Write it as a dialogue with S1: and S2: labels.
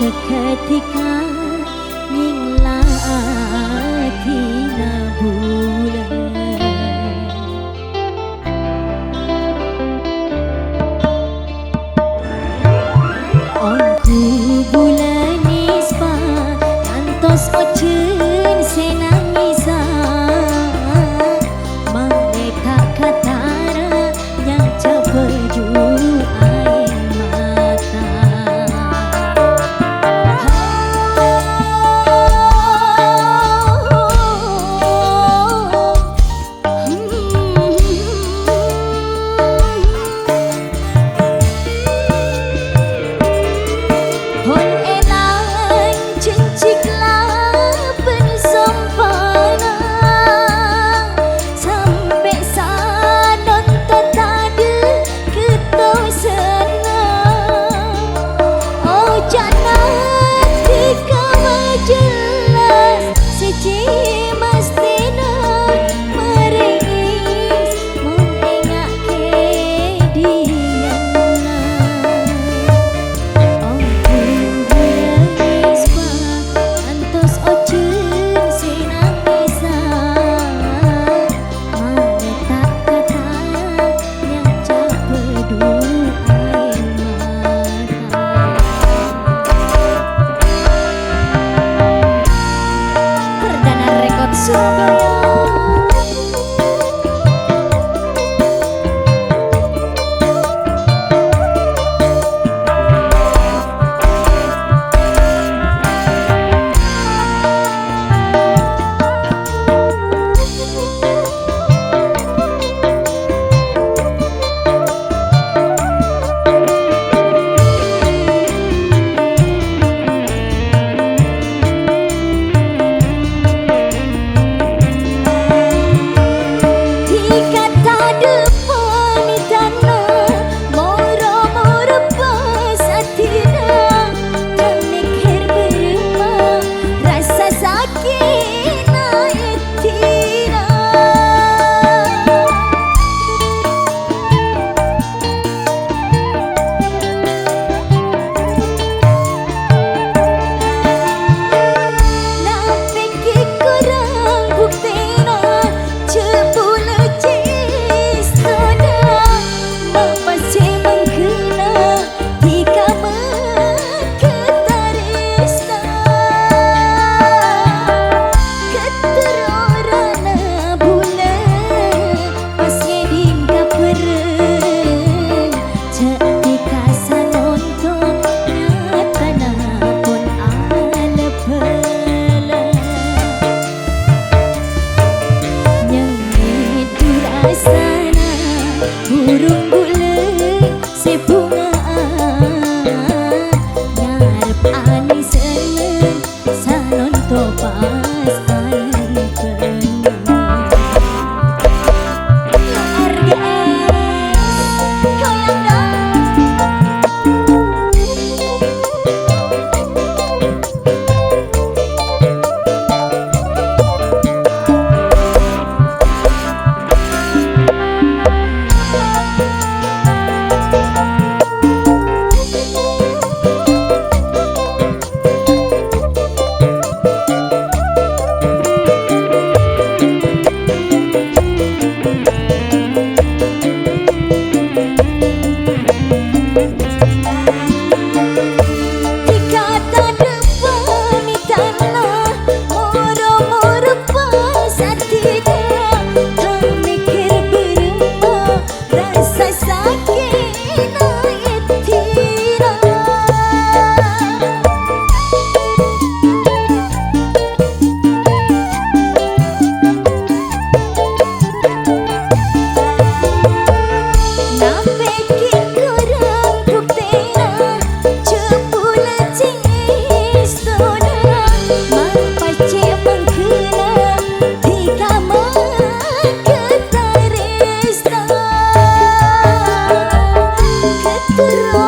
S1: seketika nyingla adhina bule. Ongghu bulan nispa Ngantos Ojhen senangisa Maleka katara yang terbeju air mata. Pon elang cenciklah bersempana sampai sanon tetade ketau senang. Oh jangan dhika majelas seci mestina meringis mengingat kediana. Ongghu berispa Ngantos Ojhen senangisa meletak kata yang capedu air mata. Perdana rekod Surabaya. Dhika tade pamitana moro-moro pas adhina termikir berema rasa sakekna adhina. Nak fikir kurang buktena jebule cistona mapasi mengkena dhika mengketarista keterorana bule pas ngedin kapereng cetika sanonton nyatana pun alepele. Nyengit durasana burung bule sebungaan ngarep ani seneng sanon topas air benang. RGS goyang Dhika tade pamitana moro-moro pas adhina termikir berema rasa sakekna adhina. Nak fikir kurang buktena jebule cistona mapaci mengkena dhika mengketarista keterorana